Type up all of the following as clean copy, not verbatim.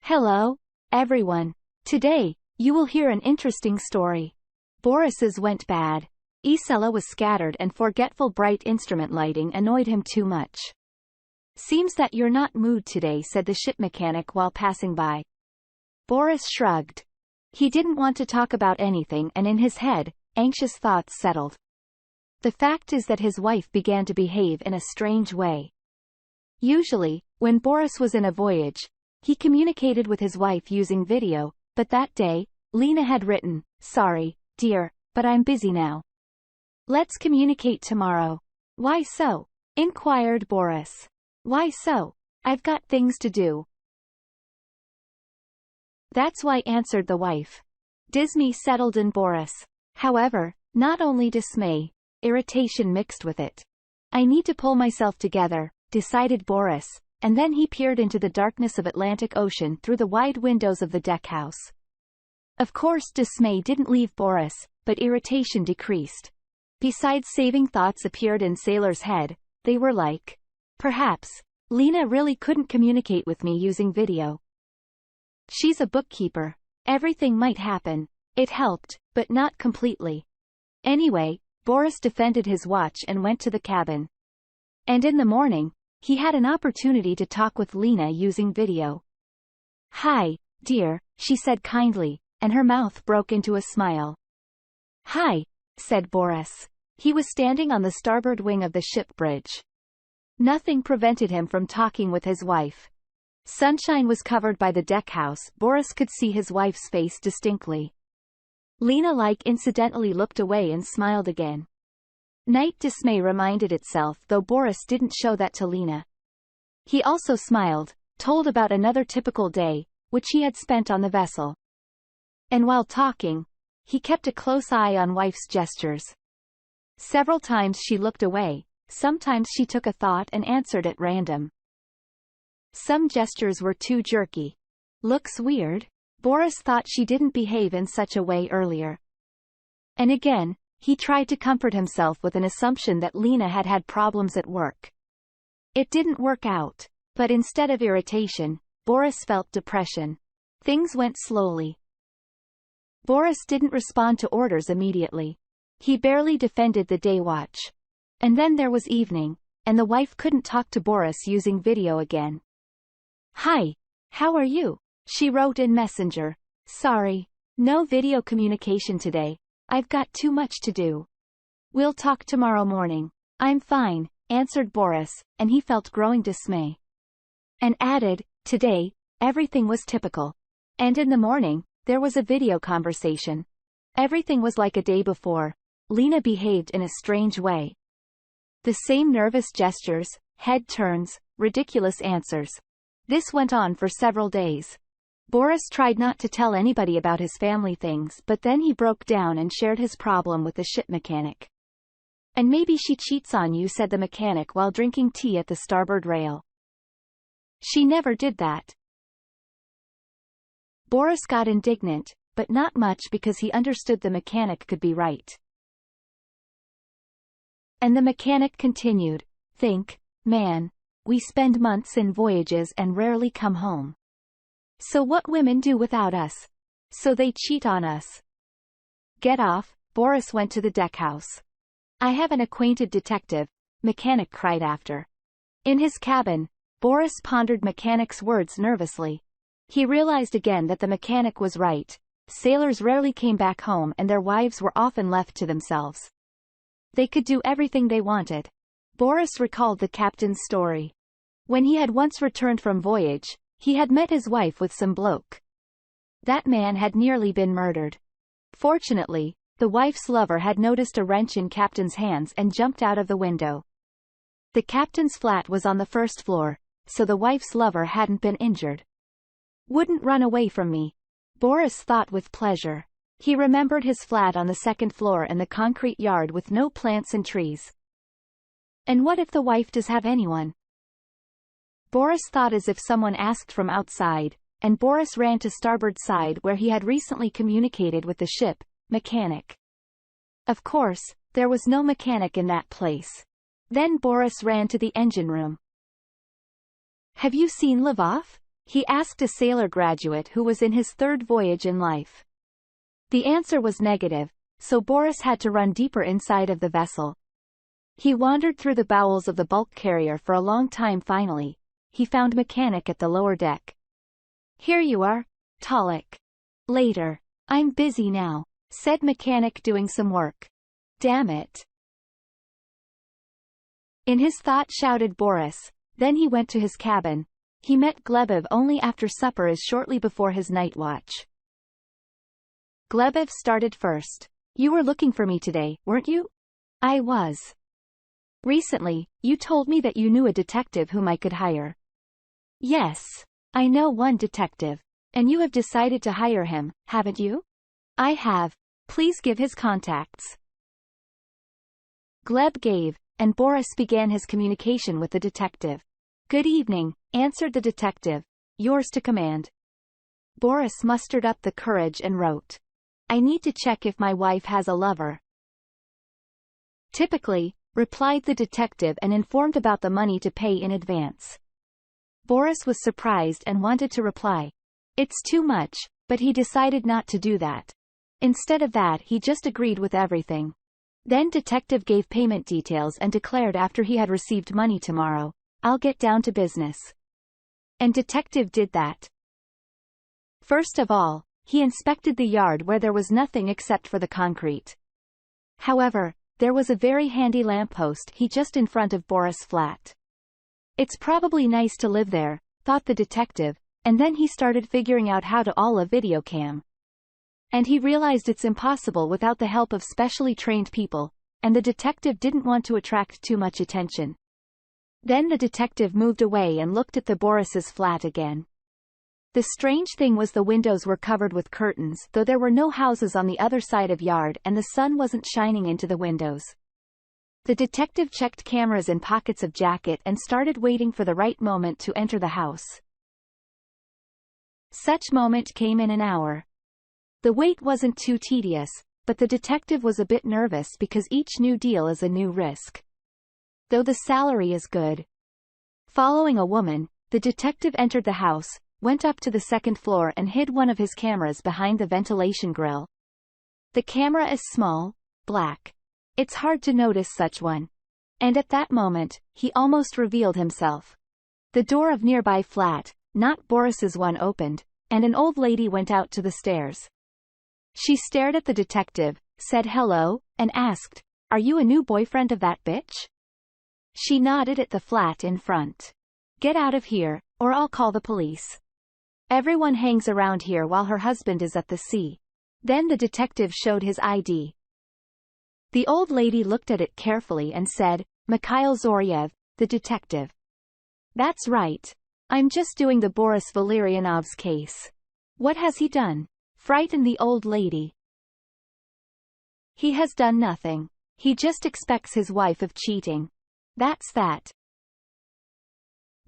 Hello, everyone. Today, you will hear an interesting story. Boris's went bad. Isella was scattered and forgetful. Bright instrument lighting annoyed him too much. Seems that you're not mood today, said the ship mechanic while passing by. Boris shrugged. He didn't want to talk about anything, and in his head, anxious thoughts settled. The fact is that his wife began to behave in a strange way. Usually, when Boris was in a voyage, he communicated with his wife using video, but that day, Lena had written, "Sorry, dear, but I'm busy now. Let's communicate tomorrow." "Why so?" inquired Boris. "Why so? I've got things to do." "That's why," answered the wife. Dismay settled in Boris. However, not only dismay, irritation mixed with it. "I need to pull myself together," decided Boris, and then he peered into the darkness of Atlantic Ocean through the wide windows of the deckhouse. Of course, dismay didn't leave Boris, but irritation decreased. Besides, saving thoughts appeared in Sailor's head. They were like, perhaps Lena really couldn't communicate with me using video. She's a bookkeeper. Everything might happen. It helped, but not completely. Anyway, Boris defended his watch and went to the cabin. And in the morning, he had an opportunity to talk with Lena using video. "Hi, dear," she said kindly, and her mouth broke into a smile. "Hi," said Boris. He was standing on the starboard wing of the ship bridge. Nothing prevented him from talking with his wife. Sunshine was covered by the deckhouse. Boris could see his wife's face distinctly. Lena incidentally looked away and smiled again. Night dismay reminded itself, though Boris didn't show that to Lena. He also smiled, told about another typical day, which he had spent on the vessel. And while talking, he kept a close eye on wife's gestures. Several times she looked away, sometimes she took a thought and answered at random. Some gestures were too jerky. Looks weird? Boris thought she didn't behave in such a way earlier. And again, he tried to comfort himself with an assumption that Lena had had problems at work. It didn't work out, but instead of irritation, Boris felt depression. Things went slowly. Boris didn't respond to orders immediately. He barely defended the day watch. And then there was evening, and the wife couldn't talk to Boris using video again. "Hi, how are you?" she wrote in Messenger. "Sorry, no video communication today. I've got too much to do. We'll talk tomorrow morning." "I'm fine," answered Boris, and he felt growing dismay. And added, "Today, everything was typical. And in the morning, there was a video conversation. Everything was like a day before. Lena behaved in a strange way. The same nervous gestures, head turns, ridiculous answers. This went on for several days. Boris tried not to tell anybody about his family things, but then he broke down and shared his problem with the ship mechanic. "And maybe she cheats on you," said the mechanic while drinking tea at the starboard rail. "She never did that." Boris got indignant, but not much, because he understood the mechanic could be right. And the mechanic continued, "Think, man, we spend months in voyages and rarely come home. So what women do without us? So they cheat on us." "Get off." Boris went to the deckhouse. "I have an acquainted detective," mechanic cried after. In his cabin, Boris pondered mechanic's words nervously. He realized again that the mechanic was right. Sailors rarely came back home, and their wives were often left to themselves. They could do everything they wanted. Boris recalled the captain's story. When he had once returned from voyage, he had met his wife with some bloke. That man had nearly been murdered. Fortunately, the wife's lover had noticed a wrench in captain's hands and jumped out of the window. The captain's flat was on the first floor, so the wife's lover hadn't been injured. "Wouldn't run away from me," Boris thought with pleasure. He remembered his flat on the second floor and the concrete yard with no plants and trees. And what if the wife does have anyone? Boris thought as if someone asked from outside, and Boris ran to starboard side where he had recently communicated with the ship mechanic. Of course, there was no mechanic in that place. Then Boris ran to the engine room. "Have you seen Lvov?" He asked a sailor graduate who was in his third voyage in life. The answer was negative, so Boris had to run deeper inside of the vessel. He wandered through the bowels of the bulk carrier for a long time. Finally, he found Mechanic at the lower deck. Here you are, Talik. Later. I'm busy now, said Mechanic, doing some work. Damn it. In his thought shouted Boris. Then he went to his cabin. He met Glebov only after supper as shortly before his night watch. Glebov started first. You were looking for me today, weren't you? I was. Recently, you told me that you knew a detective whom I could hire. Yes. I know one detective. And you have decided to hire him, haven't you? I have. Please give his contacts. Gleb gave, and Boris began his communication with the detective. Good evening, answered the detective. Yours to command. Boris mustered up the courage and wrote. I need to check if my wife has a lover. Typically, replied the detective, and informed about the money to pay in advance. Boris was surprised and wanted to reply. It's too much, but he decided not to do that. Instead of that, he just agreed with everything. Then detective gave payment details and declared after he had received money tomorrow, I'll get down to business. And detective did that. First of all, he inspected the yard where there was nothing except for the concrete. However, there was a very handy lamppost just in front of Boris' flat. It's probably nice to live there, thought the detective, and then he started figuring out how to all a video cam. And he realized it's impossible without the help of specially trained people, and the detective didn't want to attract too much attention. Then the detective moved away and looked at the Boris's flat again. The strange thing was the windows were covered with curtains, though there were no houses on the other side of yard and the sun wasn't shining into the windows. The detective checked cameras in pockets of jacket and started waiting for the right moment to enter the house. Such moment came in an hour. The wait wasn't too tedious, but the detective was a bit nervous because each new deal is a new risk. Though the salary is good. Following a woman, the detective entered the house, went up to the second floor and hid one of his cameras behind the ventilation grill. The camera is small, black. It's hard to notice such one. And at that moment, he almost revealed himself. The door of nearby flat, not Boris's one, opened, and an old lady went out to the stairs. She stared at the detective, said hello, and asked, Are you a new boyfriend of that bitch? She nodded at the flat in front. Get out of here, or I'll call the police. Everyone hangs around here while her husband is at the sea. Then the detective showed his ID. The old lady looked at it carefully and said, Mikhail Zoryev, the detective. That's right. I'm just doing the Boris Valerianov's case. What has he done? Frightened the old lady. He has done nothing. He just expects his wife of cheating. That's that.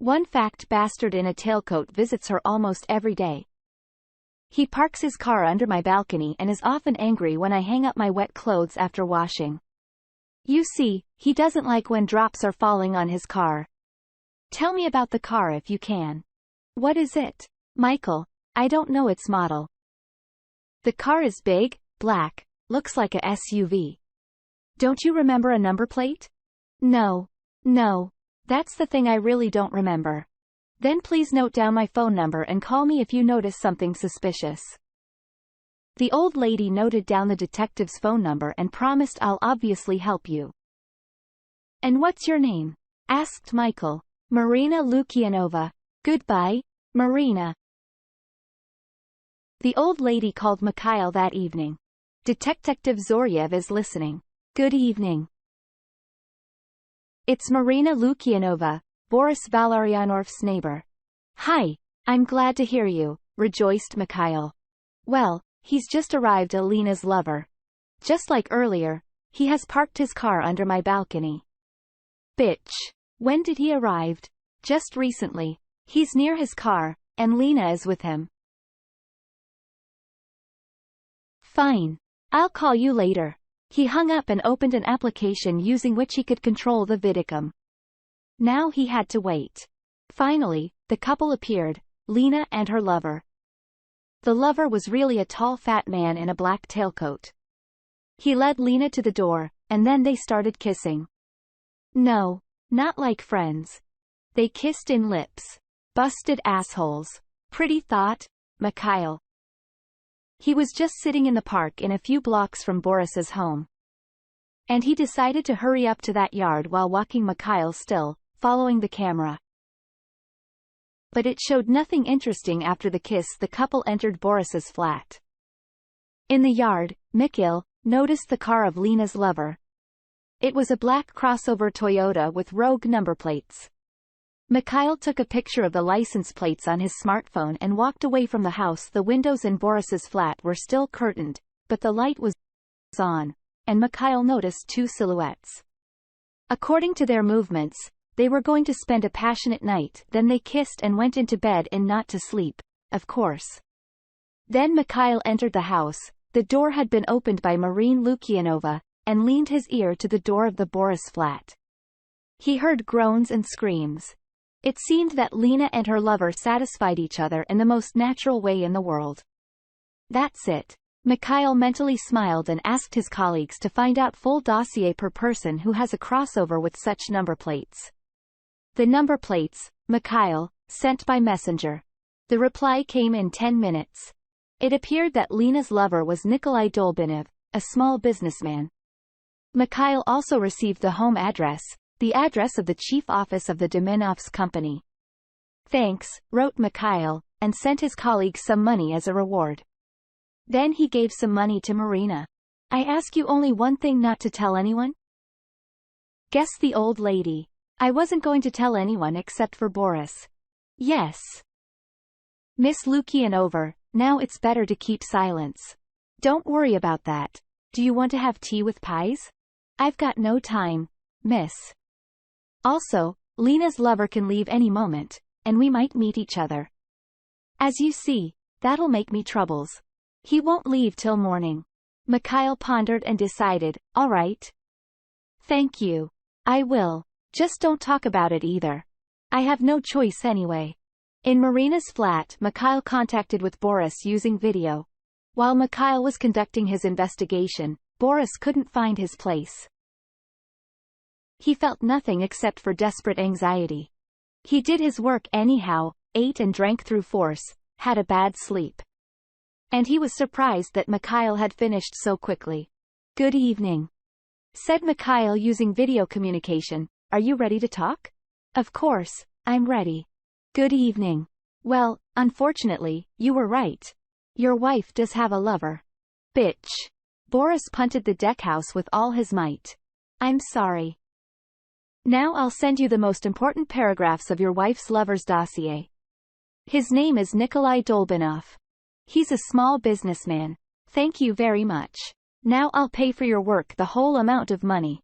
One fact bastard in a tailcoat visits her almost every day. He parks his car under my balcony and is often angry when I hang up my wet clothes after washing. You see, he doesn't like when drops are falling on his car. Tell me about the car if you can. What is it? Michael, I don't know its model. The car is big, black, looks like a SUV. Don't you remember a number plate? No. That's the thing, I really don't remember. Then please note down my phone number and call me if you notice something suspicious. The old lady noted down the detective's phone number and promised I'll obviously help you. And what's your name? Asked Michael. Marina Lukianova. Goodbye, Marina. The old lady called Mikhail that evening. Detective Zoryev is listening. Good evening. It's Marina Lukianova, Boris Valerianov's neighbor. Hi, I'm glad to hear you, rejoiced Mikhail. Well, he's just arrived, Alina's lover. Just like earlier, he has parked his car under my balcony. Bitch. When did he arrive? Just recently. He's near his car, and Lena is with him. Fine. I'll call you later. He hung up and opened an application using which he could control the Vidicom. Now he had to wait. Finally, the couple appeared. Lena and her lover. The lover was really a tall fat man in a black tailcoat. He led Lena to the door, and then they started kissing. No, not like friends. They kissed in lips. Busted assholes. Pretty thought, Mikhail. He was just sitting in the park in a few blocks from Boris's home. And he decided to hurry up to that yard while walking Mikhail still, following the camera. But it showed nothing interesting after the kiss. The couple entered Boris's flat. In the yard, Mikhail noticed the car of Lena's lover. It was a black crossover Toyota with rogue number plates. Mikhail took a picture of the license plates on his smartphone and walked away from the house. The windows in Boris's flat were still curtained, but the light was on, and Mikhail noticed two silhouettes. According to their movements, they were going to spend a passionate night. Then they kissed and went into bed, and not to sleep, of course. Then Mikhail entered the house. The door had been opened by Marina Lukyanova, and leaned his ear to the door of the Boris flat. He heard groans and screams. It seemed that Lena and her lover satisfied each other in the most natural way in the world. That's it. Mikhail mentally smiled and asked his colleagues to find out full dossier per person who has a crossover with such number plates. The number plates, Mikhail, sent by messenger. The reply came in 10 minutes. It appeared that Lena's lover was Nikolai Dolbinov, a small businessman. Mikhail also received the home address, the address of the chief office of the Dominovs company. Thanks, wrote Mikhail, and sent his colleagues some money as a reward. Then he gave some money to Marina. I ask you only one thing not to tell anyone? Guess the old lady. I wasn't going to tell anyone except for Boris. Yes. Miss Lukyanova, now it's better to keep silence. Don't worry about that. Do you want to have tea with pies? I've got no time, miss. Also, Lena's lover can leave any moment, and we might meet each other. As you see, that'll make me troubles. He won't leave till morning. Mikhail pondered and decided, all right. Thank you. I will. Just don't talk about it either. I have no choice anyway. In Marina's flat, Mikhail contacted with Boris using video. While Mikhail was conducting his investigation, Boris couldn't find his place. He felt nothing except for desperate anxiety. He did his work anyhow, ate and drank through force, had a bad sleep. And he was surprised that Mikhail had finished so quickly. Good evening, said Mikhail using video communication. Are you ready to talk? Of course, I'm ready. Good evening. Well, unfortunately, you were right. Your wife does have a lover. Bitch. Boris punted the deckhouse with all his might. I'm sorry. Now I'll send you the most important paragraphs of your wife's lover's dossier. His name is Nikolai Dolbinov. He's a small businessman. Thank you very much. Now I'll pay for your work the whole amount of money.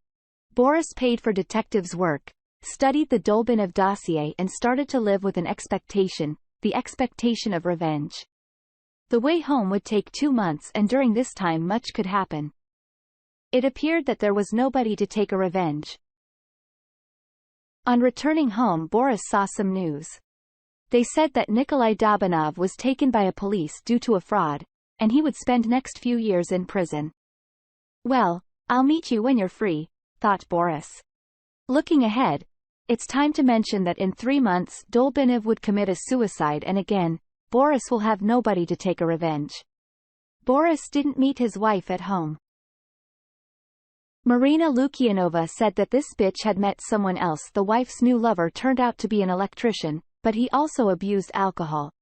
Boris paid for detective's work, studied the Dolbinov dossier and started to live with an expectation, the expectation of revenge. The way home would take 2 months, and during this time much could happen. It appeared that there was nobody to take a revenge. On returning home, Boris saw some news. They said that Nikolai Dolbinov was taken by a police due to a fraud, and he would spend next few years in prison. Well, I'll meet you when you're free, thought Boris. Looking ahead, it's time to mention that in 3 months Dolbinov would commit a suicide, and again, Boris will have nobody to take a revenge. Boris didn't meet his wife at home. Marina Lukyanova said that this bitch had met someone else. The wife's new lover turned out to be an electrician, but he also abused alcohol.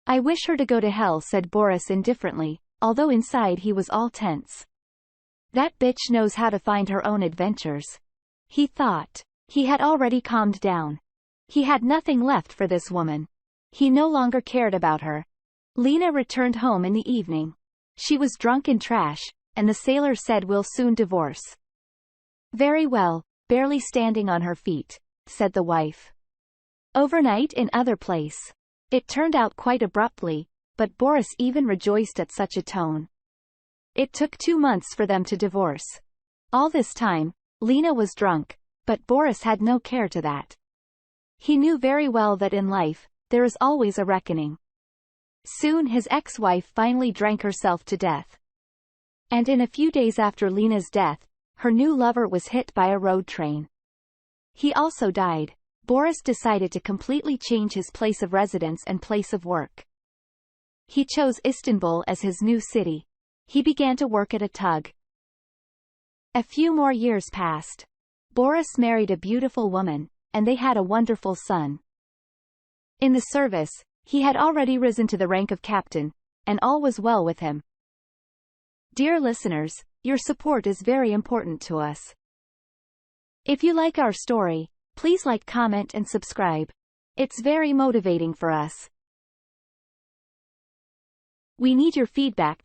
I wish her to go to hell, said Boris indifferently, although inside he was all tense. That bitch knows how to find her own adventures. He thought. He had already calmed down. He had nothing left for this woman. He no longer cared about her. Lena returned home in the evening. She was drunk and trash, and the sailor said we'll soon divorce. Very well, barely standing on her feet, said the wife. Overnight in other place. It turned out quite abruptly, but Boris even rejoiced at such a tone. It took 2 months for them to divorce. All this time, Lena was drunk, but Boris had no care to that. He knew very well that in life, there is always a reckoning. Soon his ex-wife finally drank herself to death. And in a few days after Lena's death, her new lover was hit by a road train. He also died. Boris decided to completely change his place of residence and place of work. He chose Istanbul as his new city. He began to work at a tug. A few more years passed. Boris married a beautiful woman, and they had a wonderful son. In the service, he had already risen to the rank of captain, and all was well with him. Dear listeners, your support is very important to us. If you like our story, please like, comment and subscribe. It's very motivating for us. We need your feedback